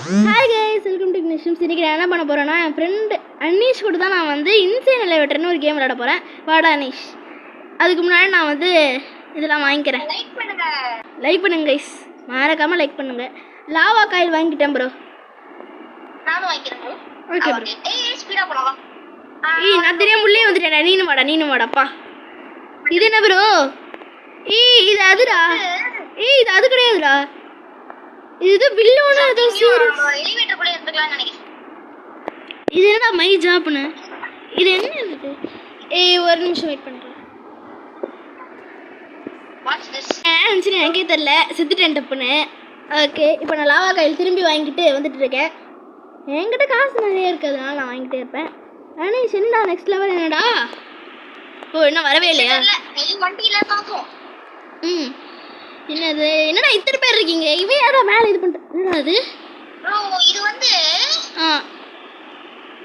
Hi guys, welcome to நிஷம்ஸ். இன்னைக்கு நான் என்ன பண்ண போறேன்னா, என் ஃப்ரெண்ட் அனீஷ் கூட தான் நான் வந்து இன்சைன் எலிவேட்டர்னு ஒரு கேம் விளையாட போறேன். வாடா அனீஷ். அதுக்கு முன்னாடி நான் வந்து இதெல்லாம் வாங்கிக்கிறேன். லைக் பண்ணுங்க கைஸ், மறக்காம லைக் பண்ணுங்க. லாவா காயில் வாங்கிட்டேன் ப்ரோ. நானும் வாங்கிக்கிறேன் ப்ரோ. Okay bro. ஏய் ஸ்பீடா போலாம். நான் தெரியாம உள்ளே வந்துட்டேன். நீனு வாடாப்பா. இது என்ன ப்ரோ? இது அதுடா. இது அது கிடையாதுடா. இது பில்லோன ஏதோ சீரியஸ். எலிவேட்டர் குள்ள இருந்துக்கலாம் நினைக்கிறேன். இது என்னடா மை ஜாப்னு? இது என்ன இது? ஒரு நிமிஷம் வெயிட் பண்றேன். Watch this. எனக்கே தெரியல, செத்துட்டேன் டப்புன்னு. ஓகே, இப்போ நான் லாவா காயில் திரும்பி வாங்கிட்டு வந்துட்டு இருக்கேன். என்கிட்ட காசு நிறைய இருக்கிறதுனால நான் வாங்கிட்டே இருப்பேன். ஆனால் என்னடா நெக்ஸ்ட் லெவல் என்னடா? ஓ, இன்னும் வரவே இல்லையா? எலி வண்டியில பாப்போம். என்னது? என்னடா இத்தனை பேர் இருக்கீங்க? இவன் யாரா மேலே இது பண்ணிட்டு? என்னடா அது ப்ரோ? இது வந்து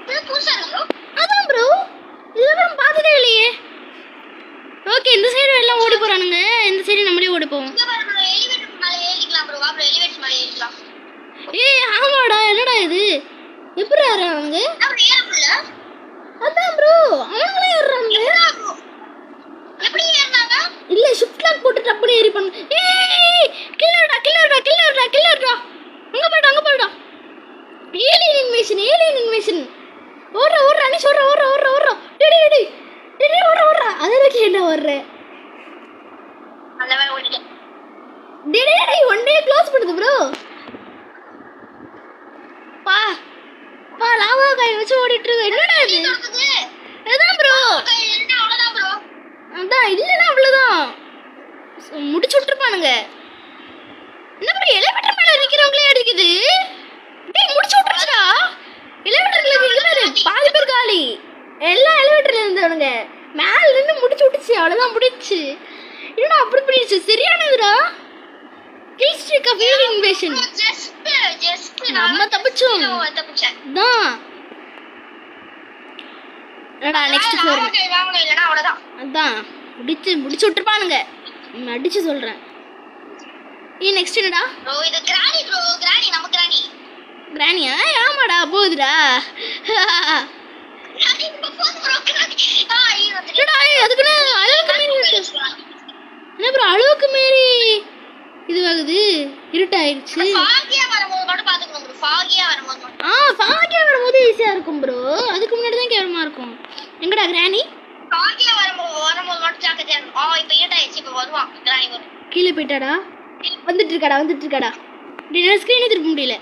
இது புதுசா இருக்கு ப்ரோ. அதான் ப்ரோ, இதுக்கப்புறம் பார்த்ததே இல்லையே. ஓகே, இந்த சைடு எல்லாம் ஓடி போறானுங்க, இந்த சைடு நம்மளே ஓடி போவோம். இங்க பாரு ப்ரோ, எலிவேட்டர் மேல ஏறிக்கலாம் ப்ரோ. வா ப்ரோ, எலிவேட்டர் மேல ஏறிக்கலாம். ஆமாடா, என்னடா இது? எப்படி ஏறானுங்க? நம்ம ஏறல. அதான் ப்ரோ, அவங்களே ஏறாங்க. ப்ரோ எப்படி ஏறனாங்க? இல்ல, ஷிஃப்ட் லாக் போட்டு டப்புனு ஏறி பண்ணு. கில்லர்டா. அங்க போடா. Alien invasion. ஓடுற அனிஷ், ஓடுற. டேய் ஓடுற. அதற்கு என்ன ஓடுற? அந்த வேற ஓடிட்டேன். டேய் ஒன் டே க்ளோஸ் பண்ணுது ப்ரோ. பா லாவா காய் வச்சு ஓடிட்டு இருக்கு. என்னடா இது? அதான் ப்ரோ, என்ன அவ்வளவுதான் ப்ரோ. அதான் இல்லைன்னா அவ்வளோதான் முடிச்சு விட்டுருப்பானுங்க. என்ன ப்ரோ, எலிவேட்டர் மேலே நிற்கிறவங்களே அடிக்குது. டேய் முடிச்சு விட்டுருச்சுடா. எலிவேட்டர்ல இருக்கிற பாதி பேர் காலி. எல்லா எலிவேட்டர்ல இருந்தவனுங்க மேல நின்று முடிச்சு விட்டுச்சு. அவ்வளோதான் முடிச்சு. என்னடா அப்படி பண்ணிடுச்சு? சரியானதுடா. Kill streak of alien invasion. Just நம்ம தப்பிச்சோம். தான் என்னடா நெக்ஸ்ட் ஃப்ளோர் வாங்கணும், இல்லைன்னா அவ்வளோதான். அதான் முடிச்சு விட்டுருப்பானுங்க. அடிச்சு சொல்றேன். நெக்ஸ்ட் என்னடா? ப்ரோ இது கிரானி ப்ரோ. நம்ம கிரானியா? ஆமாடா, போகுதுடா. கிரானி போகுது ப்ரோ. கிரானி என்னடா அதுக்குன்னு அளவுக்கு மீறி இருக்கு. என்ன ப்ரோ அளவுக்கு மீறி இதுவாகுது? இருட்டாயிடுச்சு. ஃபாகியா வரும்போது மட்டும் பாத்துக்கணும் ப்ரோ. ஃபாகியா வரும்போது ஈஸியா இருக்கும் ப்ரோ. அதுக்கு முன்னாடி தான் கேவலமா இருக்கும். எங்கடா கிரானி? ஃபாகியா வரும்போது மட்டும் ஜாக்கிரதையா இருக்கணும். இப்போ இருட்டாயிடுச்சு. இப்போ வருவான் கிரானி வரும். கீழே போயிட்டாடா. வந்துட்டு இருக்காடா. டின்னர் ஸ்கிரீனே திருப்ப முடியல.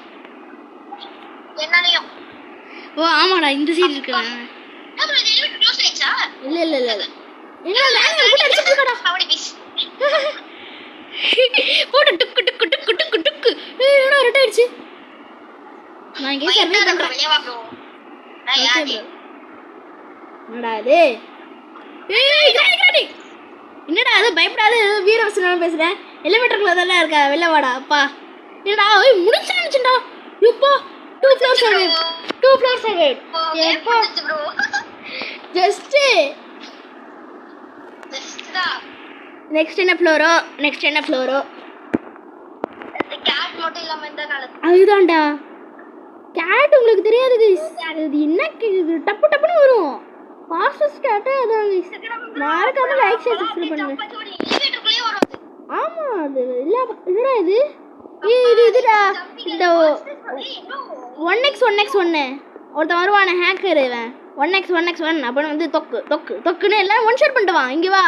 என்னாலயும். ஓ ஆமாடா, இந்த சைடு இருக்குடா. ப்ரோ இது எலிவேட்டர் க்ளோஸ் ஆயிடுச்சா? இல்ல என்ன கிரானி கூட அடிச்சிட்டு இருக்காடா. அவடி பீஸ் போடு டுக்கு. என்னடா இருட்டாயிடுச்சு. நான் இங்கே சர்வே பண்றேன். வெளிய வா ப்ரோ. நான் யாரு? என்னடா இது? கிரானி. என்னடா அது? பயப்படாத, வீரவசனம் பேசுறேன். எலிவேட்டர்ல தானே இருக்கா, வெளில வாடா. அப்பா என்னடா முடிச்சு நினைச்சுடா. எப்பா 2 ஃப்ளோர்ஸ் அவேட். எப்பா ப்ரோ ஜஸ்ட் டா. நெக்ஸ்ட் என்ன ஃப்ளோரோ? இந்த கேட் மட்டும் இல்லாம இந்த காலத்து அதுதான்டா கேட். உங்களுக்கு தெரியாது கைஸ், அது என்ன இது டப்புன்னு வரும். ஃபாஸ்டஸ்ட் கேட் அதான் கைஸ். மறக்காம லைக் ஷேர் சப்ஸ்கிரைப் பண்ணுங்க. எலிவேட்டருக்குள்ளே வரும் அது. ஆமா, அது இல்ல. என்னடா இது? இதுடா. இந்த 1x1 ஒருத்தன் வருவானே ஹேக்கர். இவன் 1x1 அப்படின்னு வந்து தொக்குன்னு எல்லாம் ஒன் ஷாட் பண்ணிட்டு வா. இங்கே வா,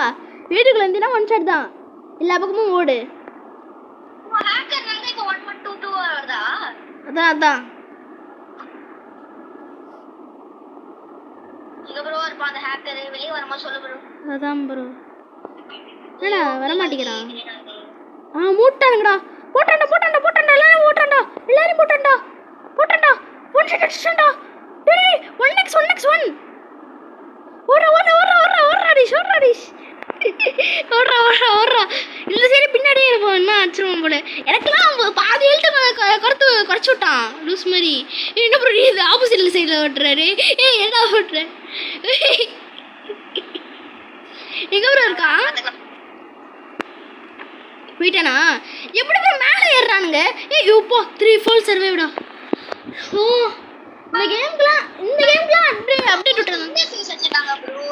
வீட்டுக்குள்ள இருந்தீங்கன்னா ஒன் ஷாட் தான். எல்லா பக்கமும் ஓடு. ஹேக்கர் வந்து இப்போ 1122 வருதா? அதான் இங்க ப்ரோ இருப்பான் அந்த ஹேக்கர். வெளிய வரமா சொல்லு ப்ரோ. அதான் ப்ரோ. என்னடா வர மாட்டேங்கிறான்? மூட்டானுங்கடா. போட்டான்டா. எல்லாரும் போட்டான்டா. One shot அடிச்சான்டா. டேய் 1x1 ஓடுறா டிஷ். ஓடுறா. இந்த சைடு பின்னாடியே இருப்போம். என்ன ஆச்சரியம் போல. எனக்குலாம் பாதி எழுத்து குறைச்சு விட்டான் லூஸ் மாதிரி. என்ன ப்ரோ இது ஆப்போசிட்ல சைடில் ஓட்டுறாரு? என்ன ஓட்டுற? எங்க ப்ரோ இருக்கான்? போயிட்டானா? எப்படி ப்ரோ மேலே ஏறுறானுங்க? இப்போ 3 ஃபுல் சர்வைவ்டா. ஓ இந்த கேம்க்குலாம் அப்டேட் விட்டுறாங்க. இந்த ஷூஸ் வச்சிருக்காங்க ப்ரோ.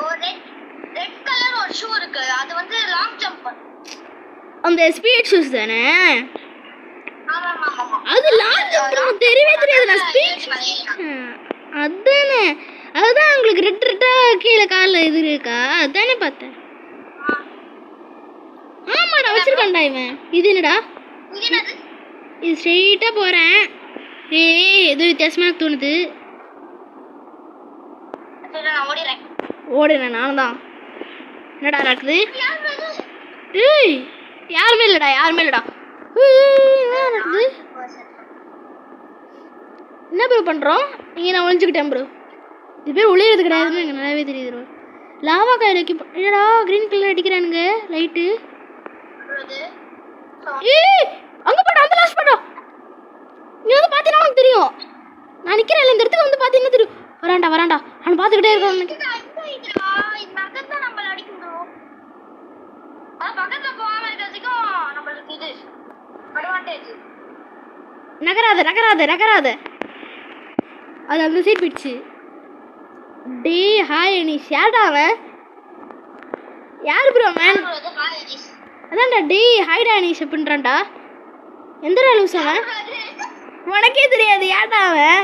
ரெட் கலர் ஒரு ஷூ இருக்கு. அது வந்து லாங் ஜம்ப். அந்த ஸ்பீட் ஷூஸ் தானே? ஆமா ஆமா ஆமா. அது லாங் ஜம்ப் தெரியவே தெரியாது. நான் ஸ்பீட் அதானே. அதுதான் உங்களுக்கு ரெட்டா கீழே காலில் இது இருக்கா? அதானே பார்த்தேன். ஆமாடா வச்சிருக்கான்டா இவன். இது என்னடா? இது என்னது? இது ஸ்ட்ரெயிட்டா போறேன். ஏய் ஏதோ வித்தியாசமா தோணுது. சரி நான் ஓடிறேன். ஓடுறேன் நானும் தான். என்னடா நடக்குது? ஏய் யாருமே இல்லடா யாருமே இல்லடா. என்ன நடக்குது? என்ன ப்ரோ பண்றோம்? இங்க நான் ஒளிஞ்சுக்கிட்டேன் ப்ரோ. இது பேர் ஒளியறது கிடையாதுன்னு எனக்கு நல்லாவே தெரியுது ப்ரோ. லாவா கையில என்னடா கிரீன் கலர் அடிக்கிறானுங்க லைட்டு. ஏய் அங்க போடா அந்த லாஸ்ட் போடா. நீ வந்து பாத்தீனா உனக்கு தெரியும். நான் நிக்கிறேன் இந்த இடத்துக்கு வந்து பாத்தீனா தெரியும். வரான்டா அவன் பாத்துக்கிட்டே இருக்கான். இந்த பக்கத்துல நம்ம அடிக்கணும். அது பக்கத்துல போகாம இருக்கிறதுக்கும் நம்மளுக்கு இது அட்வான்டேஜ். நகராத அது அந்த சைட் போயிடுச்சு. டே ஹாய் அனிஷ் யார்டா அவன்? யார் ப்ரோ மேன்? அதான்டா டே ஹாய்டா அனிஷ் அப்படின்றான்டா. எந்த லூஸ் அவன்? உனக்கே தெரியாது யார்டா அவன்?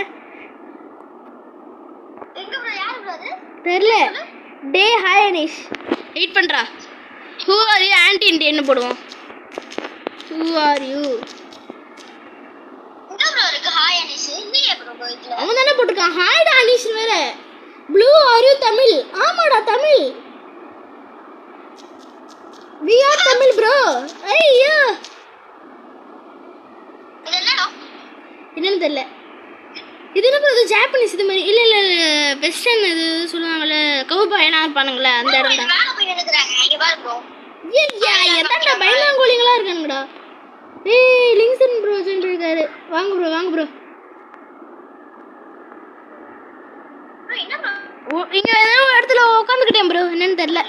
தெரியல. டே ஹாய் அனிஷ் வெயிட் பண்றா. Who are you anti Indian போடுவோம். Who are you? அவன் தானே போட்டிருக்கான் ஹாய்டா அனிஷ் வேற. ப்ளூ ஆர் யூ தமிழ்? ஆமாடா Tamil. We are Tamil bro. ஐயோ என்னன்னு தெரியல. இது என்ன ப்ரோ? இது ஜாப்பனீஸ் இது மாதிரி இல்ல வெஸ்டர்ன் இது சொல்லுவாங்கல்ல கவுபாயனா இருப்பானுங்களே அந்த இடம் தான். எதான்டா பயந்தாங்கோலிங்களா இருக்கானுங்கடா. ஏய் லிங்சன் ப்ரோ சொல்லிருக்காரு. வாங்க ப்ரோ இங்க ஏதோ ஒரு இடத்துல உட்காந்துக்கிட்டேன் ப்ரோ. என்னன்னு தெரியல.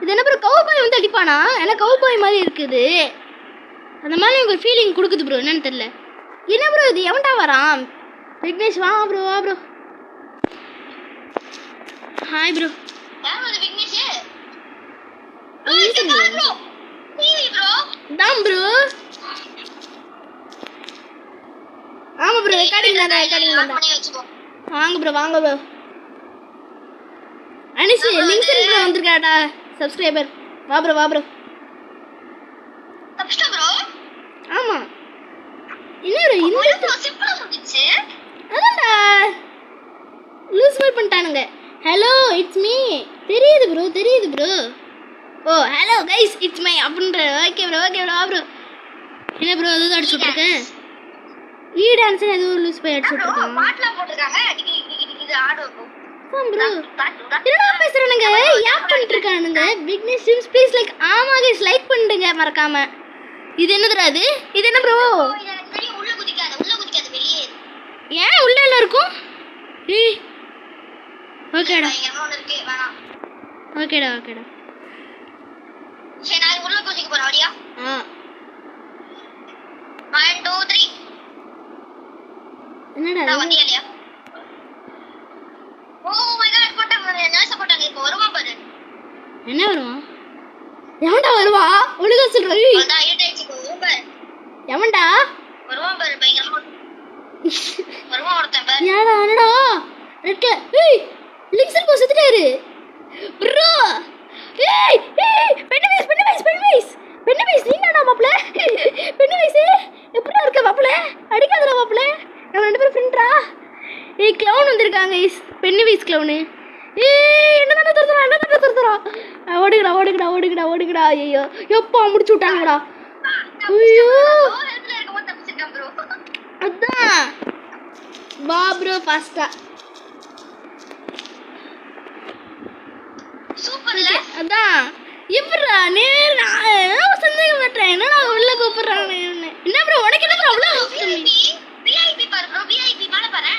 இது என்ன ப்ரோ கவுபாய் வந்து அடிப்பானா? எனக்கு கவுபாய் மாதிரி இருக்குது. அந்த மாதிரி உங்களுக்கு ஃபீலிங் கொடுக்குது ப்ரோ. என்னன்னு தெரியல. என்ன ப்ரோ இது எவன்டா வரான்? விக்னேஷ் வா ப்ரோ. Hi bro. தான் ப்ரோ. ஆமா ப்ரோ ரெக்கார்டிங் தான். வாங்க ப்ரோ. அனிஷ் லிங்க்ஸ் ப்ரோ வந்திருக்காடா சப்ஸ்கிரைபர். வா ப்ரோ. ஆமா என்ன ப்ரோ சிம்பிளா முடிச்சு. அதான்டா லூஸ் மைல் பண்ணிட்டானுங்க. Hello it's me. தெரியுது bro. Oh hello guys it's my அப்படின்ற. Okay bro bro. என்ன ப்ரோ அதுதான் அடிச்சு விட்டுருக்கேன். ஈ டான்ஸ் ஏதோ லூஸ் போய் அடிச்சு விட்டுருக்கான். பாட்லாம் போட்டுருக்காங்க. இது ஆடு ப்ரோ. என்னடா பேசுறானுங்க? யாப் பண்ணிட்டு இருக்கானுங்க. Vignesh Sims please like. ஆமா கைஸ் லைக் பண்ணுங்க மறக்காம. இது என்னதுடா இது? இது என்ன ப்ரோ? உள்ள குதிக்காத வெளியே. ஏன் உள்ள எல்லாம் இருக்கும்? ஏய் ஓகேடா. சரி நான் உள்ள குதிக்க போறேன். வரியா? 1 2 3. என்னடா நான் வந்தியா? ஓ மை காட் போட்டாங்க இப்போ வருவான் பாரு. என்ன வருவான்? எவன்டா வருவா? ஒழுங்கா சொல்றா. அதான் ஈடாயிச்சு பாரு. எவன்டா வருவான் பாரு பயங்கரமா. வருவான் ஒருத்தன் பாரு. என்னடா ரெட்ல. ஏய் லிங்க்ஸ் போ செத்துட்டாரு ப்ரோ. ஏய் பென்னவைஸ் நீங்கடா மாப்ள. பென்னவைஸ் எப்படிடா இருக்க மாப்ள? அடிக்காதடா மாப்ள. நம்ம ரெண்டு பேரும் ஃப்ரெண்ட்ரா. ஏய் க்ளவுன் வந்திருக்காங்க கைஸ். பென்னவைஸ் க்ளவுன். ஏய் என்னடா துரத்துறா. ஓடுங்கடா. ஐயோ எப்பா முடிச்சு விட்டாங்கடா. ஐயோ அதான் வா ப்ரோ ஃபாஸ்டா. சூப்பர்ல. அதான் எப்பறா நேரா சந்தேகம் பண்றேன். என்னடா உள்ள கூப்பிடுறானே. என்ன ப்ரோ உனக்கு என்ன ப்ரோ அவ்வளவு விஐபி பாரு ப்ரோ. விஐபி மேல பாரு.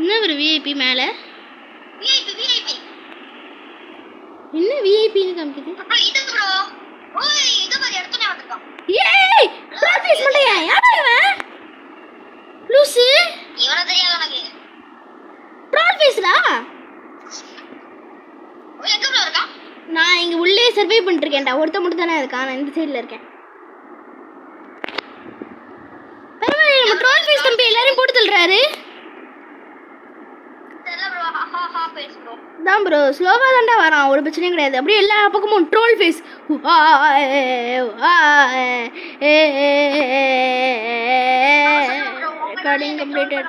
என்ன ப்ரோ விஐபி மேல? விஐபி என்ன விஐபின்னு காமிக்குது? இது ப்ரோ. ஓய் இது மாதிரி எடுத்துனே வந்துட்டான். ஏய் பிராக்டீஸ் பண்ணலையா? யாரா இவன்? லூசு. இவன சர்வை பண்ணிட்டு இருக்கேன்டா. ஒருத்த மட்டும் தானே இருக்கான், நான் இந்த சைடுல இருக்கேன். பரவாயில்ல, நம்ம ட்ரோல் ஃபேஸ் தம்பி எல்லாரும் போட்டு தள்ளுறாரு. தெரியல ப்ரோ. ஹா பேஸ் ப்ரோ. தான் ப்ரோ ஸ்லோவாக தான்டா வரான், ஒரு பிரச்சனையும் கிடையாது. அப்படியே எல்லா பக்கமும் ட்ரோல் ஃபேஸ். Recording completed.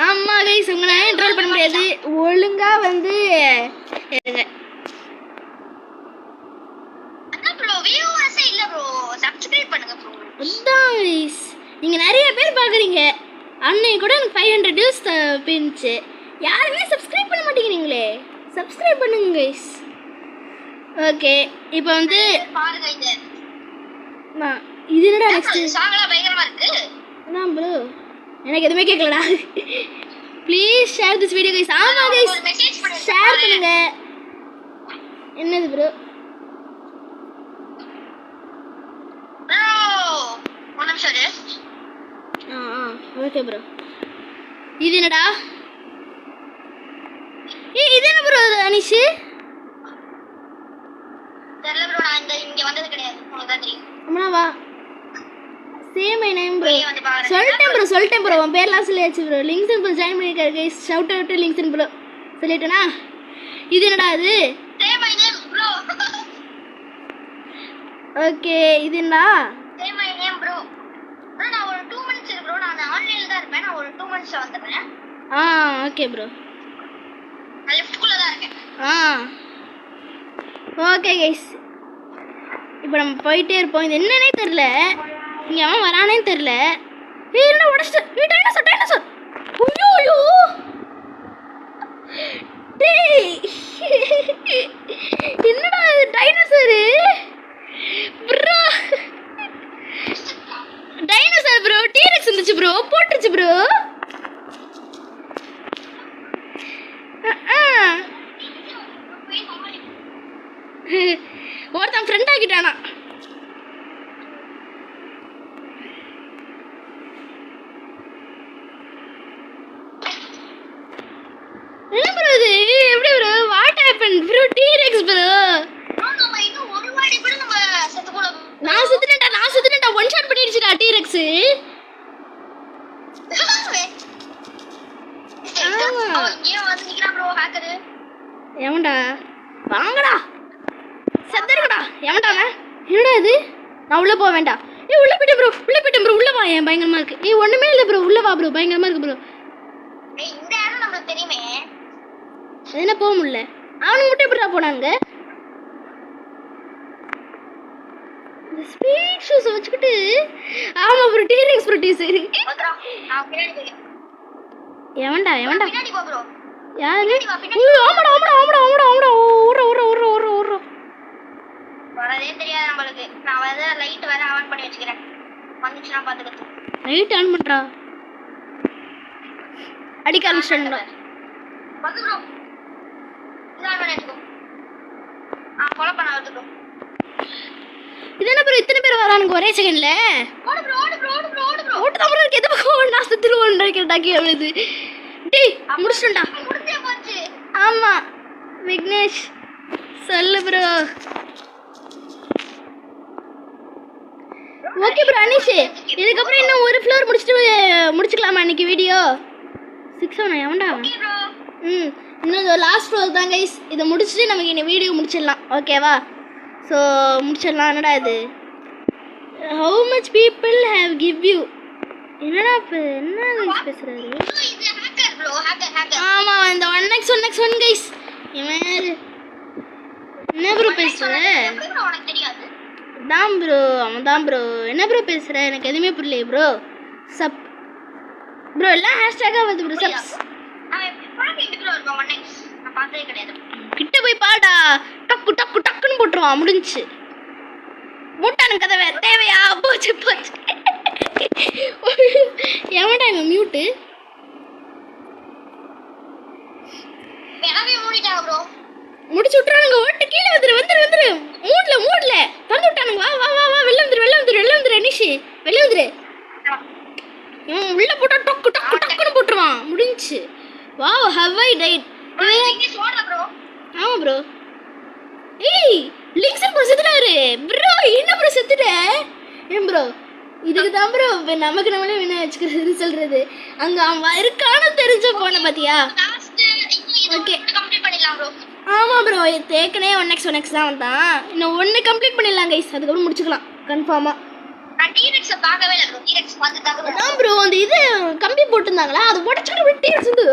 ஆமாம் கைஸ், உங்களை ட்ரோல் பண்ண முடியாது. ஒழுங்கா வந்து அதான் கைஸ், நீங்கள் நிறைய பேர் பார்க்குறீங்க. அன்னைக்கு கூட எனக்கு 500 வியூஸ் போயிருந்துச்சு. யாருமே சப்ஸ்கிரைப் பண்ண மாட்டேங்கிறீங்களே. சப்ஸ்கிரைப் பண்ணுங்க கைஸ். ஓகே, இப்போ வந்து இது என்னடா நெக்ஸ்ட் அதான் ப்ரோ, எனக்கு எதுவுமே கேட்கலடா. Please share this video guys. ஆமாம் கைஸ், ஷேர் பண்ணுங்க. என்னது ப்ரோ? Okay bro. இது என்னடா? இது என்ன ப்ரோ அனிஷ்? தெரியல ப்ரோ, நான் இங்க வந்தது கிடையாது. உங்களுக்கு தான் தெரியும். அம்மா வா. Same my name bro. சொல்லிட்டேன் ப்ரோ. உன் பேர்லாம் சொல்லியாச்சு ப்ரோ. லிங்க்ஸ் ப்ரோ ஜாயின் பண்ணிருக்காரு guys. Shout out links bro. சொல்லிட்டேனா? இது என்னடா இது? Same my name bro. Okay, இது என்னடா? Same my name bro. Bro நான் ஒரு 2 மினிட்ஸ் இருக்கு ப்ரோ. நான் ஆன்லைன்ல தான் இருப்பேன். நான் ஒரு 2 மினிட்ஸ்ல வந்துறேன். Okay bro. நான் லிஃப்ட்குள்ள தான் இருக்கேன். ஓகே கைஸ், இப்போ நம்ம போயிட்டே இருப்போம். இது என்னன்னே தெரியல, இங்கே அவன் வரானே தெரியல. என்ன உடச்சிட்டு டைனோசர். ஐயோ டேய், என்னடா இது dinosaur bro? Dinosaur bro, T rex இருந்துச்சு ப்ரோ, போட்டுருச்சு ப்ரோ. ஒருத்தன் ஃப்ரெண்ட் ஆகிட்டானா? என்ன ப்ரோ இது? எப்படி bro? What happen bro? T rex bro. நம்ம இன்னும் ஒரு வாடி கூட நம்ம செத்து போல. நான் செத்துட்டேன்டா. ஒன் ஷாட் பண்ணிடுச்சுடா டீரெக்ஸ். எவன்டா? வாங்கடா, செத்துருக்கடா. எவன்டா அவன்? என்னடா இது? நான் உள்ள போக வேண்டாம். உள்ள போயிட்டேன் ப்ரோ. உள்ள வா, ஏன் பயங்கரமா இருக்கு. ஒண்ணுமே இல்லை ப்ரோ, உள்ள வா ப்ரோ. பயங்கரமா இருக்கு ப்ரோ. இந்த இடம் நமக்கு தெரியுமே. என்ன போக முடியல? அவனுக்கு மட்டும் எப்படிடா போனாங்க? இந்த ஸ்பீட் ஷூஸ் வச்சுக்கிட்டு. ஆமா ப்ரோ, டீரெக்ஸ் ப்ரோ. சரி, எவன்டா? பின்னாடி போ ப்ரோ. யாரு? ஆமாடா. ஓடுற. வரதே தெரியாது நம்மளுக்கு. நான் வந்து லைட் வேற ஆன் பண்ணி வச்சுக்கிறேன். வந்துச்சுனா பாத்துக்கிட்டு. லைட் ஆன் பண்றா. அடிக்க ஆரம்பிச்சேன்டா. வந்து ப்ரோ. இதான் பண்ணி வெச்சுக்கோ. ஃபாலோ பண்ண வந்துட்டோம். இது என்ன ப்ரோ, இத்தனை பேர் வரானுங்க ஒரே செகண்ட்ல? ஓடு ப்ரோ. ஓட்டுதா ப்ரோ இருக்கு. எது பக்கம் நான் செத்துருவோம்டா கேட்டாக்கி அவளுது. டேய் முடிச்சிட்டா. முடிச்சே போச்சு. ஆமா விக்னேஷ் சொல்லு ப்ரோ. ஓகே ப்ரோ அனிஷ், இதுக்கப்புறம் இன்னும் ஒரு ஃப்ளோர் முடிச்சுக்கலாமா இன்னைக்கு வீடியோ? 6 எவன்டா? Okay bro. இன்னும் லாஸ்ட் ஃப்ளோர் தான் கைஸ். இதை முடிச்சுட்டு நமக்கு இந்த வீடியோ முடிச்சிடலாம். ஓகேவா? ஸோ முடிச்சிடலாம். என்னடா இது? How much people have give you? என்னடா என்ன கைஸ் பேசுறாரு? இது ஹேக்கர் ப்ரோ. ஹேக்கர். ஆமா, இந்த 1x1 கைஸ். இவன் என்ன ப்ரோ பேசுற? உனக்கு தெரியாது. தான் ப்ரோ, அவன் தான் ப்ரோ. என்ன ப்ரோ பேசுற? எனக்கு எதுவுமே புரியல ப்ரோ. சப் ப்ரோ எல்லாம் ஹேஷ்டேகா வருது ப்ரோ. சப்ஸ் அவன் பாக்க இன்ட்ரோல இருப்பான். 1x நான் பார்த்ததே கிடையாது. கிட்ட போய் பாடா. டக்குன்னு போட்டுருவான். முடிஞ்சுச்சு. மூட்டானு கதவை தேவையா? போச்சு. எவன்டா இவன் மியூட்டு? எனவே மூடிட்டாங்க ப்ரோ. முடிச்சு விட்டுறானுங்க. ஓட்டு கீழே வந்துரு. மூடல திறந்து விட்டானுங்க. வா வெளில வந்துரு அனிஷி. வெளில வந்துரு. இவன் உள்ள போட்டா டக்குன்னு போட்டுருவான். முடிஞ்சுச்சு. Wow, how I died. ஆமா ப்ரோ. ஏய் லிங்க்ஸ் ப்ரோ செத்துட்டாரு ப்ரோ. என்ன ப்ரோ செத்துட்ட? ஏன் ப்ரோ இதுக்கு தான் ப்ரோ நமக்கு நம்மளே வின வச்சுக்கிறது சொல்றது. அங்க அவன் இருக்கானு தெரிஞ்ச போன பாத்தியா? ஓகே கம்ப்ளீட் பண்ணிடலாம் ப்ரோ. ஆமா ப்ரோ தேக்கனே 1x தான் வந்தான். இன்னும் 1 கம்ப்ளீட் பண்ணிடலாம் கைஸ். அதுக்கப்புறம் முடிச்சுக்கலாம் கன்ஃபார்மா. நான் டீரெக்ஸ் பார்க்கவே இல்ல ப்ரோ. டீரெக்ஸ் பார்த்துட்டாங்க. அதான் ப்ரோ அந்த இது கம்பி போட்டுருந்தாங்களா அது உடச்சுட்டு விட்டு வந்து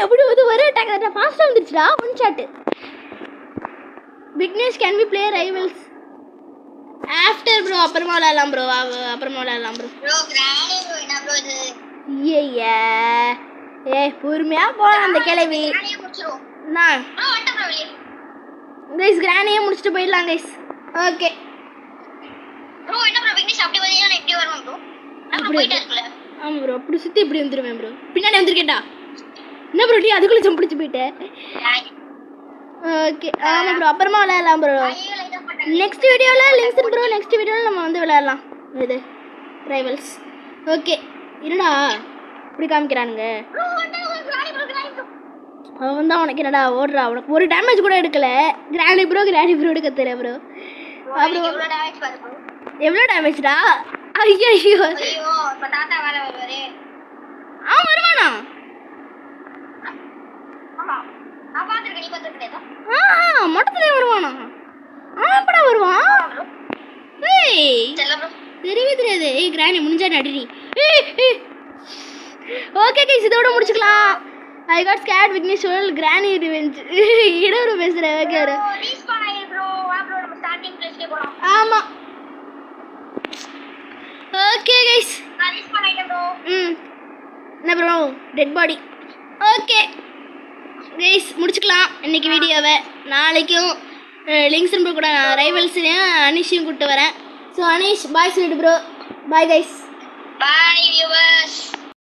அப்படி வந்து ஒரே அட்டாக் ஃபாஸ்ட்டாக வந்துருச்சுடா. One shot. Vignesh can we play rivals after bro? அப்புறமா விளையாடலாம் ப்ரோ. அப்புறமா விளையாடலாம் ப்ரோ. ப்ரோ கிரானி ப்ரோ என்ன ப்ரோ இது? ஐயா பொறுமையா போலாம் அந்த கிளவி. கிரானியே முடிச்சிரும். நான் ப்ரோ வந்துட்டேன் ப்ரோ வெளியே. கைஸ் கிரானியே முடிச்சுட்டு போயிடலாம் கைஸ். ஓகே ப்ரோ என்ன ப்ரோ விக்னேஷ் அப்படி வந்தீங்கன்னா நான் எப்படி வருவேன் ப்ரோ? நான் போயிட்டே இருக்கல. ஆமா ப்ரோ அப்படி சுற்றி இப்படி வந்துடுவேன் ப்ரோ. பின்னாடி வந்திருக்கேன்டா. என்ன ப்ரோ நீ அதுக்குள்ளே ஜம்ப் பிடிச்சி போயிட்டேன். ஓகே ஆமாம் ப்ரோ அப்புறமா விளையாடலாம் ப்ரோ. நெக்ஸ்ட் வீடியோவில் லிங்க்ஸ் ப்ரோ. நெக்ஸ்ட் வீடியோவில் நம்ம வந்து விளையாடலாம் இது ரைவல்ஸ். ஓகே இருடா இப்படி காமிக்கிறானுங்க. அவன் தான் உனக்கு என்னடா ஓடுறா. உனக்கு ஒரு டேமேஜ் கூட எடுக்கல. கிரானி ப்ரோ எடுக்க தெரியல ப்ரோ. அப்புறம் எவ்வளோ டேமேஜ்டா? ஐயோ ஐயோ இப்ப தாத்தா வேற வருவாரே. அவன் வருவானா? ஆமா நான் பாத்துர்க்கேன். நீ பாத்துர்க்கேடா? மொட்டத்திலே வருவானா? அவன் எப்படா வருவான்? ஏய் செல்ல ப்ரோ தெரியவே தெரியாது. ஏய் கிரானி முடிஞ்சா நடிரி. ஓகே கைஸ் இதோட முடிச்சுக்கலாம். I got scared Vignesh Granny revenge. இடவரு பேசுறேன். ஓகே ரீஸ்பான் ஆயி ப்ரோ. வா ப்ரோ நம்ம ஸ்டார்டிங் பிளேஸ்க்கே போலாம். ஆமா ஓகே கைஸ் நான் ரீஸ்பான் ஆயிட்டேன் ப்ரோ. என்ன bro dead body. Okay guys முடிச்சுக்கலாம் இன்னைக்கு வீடியோவை. நாளைக்கும் லிங்க்ஸ் ப்ரோ கூட நான் ரைவல்ஸையும் அனிஷையும் கூப்பிட்டு வரேன். ஸோ அனிஷ் பாய் சொல்லிட்டு ப்ரோ. Bye guys. பாய் வியூவர்ஸ்.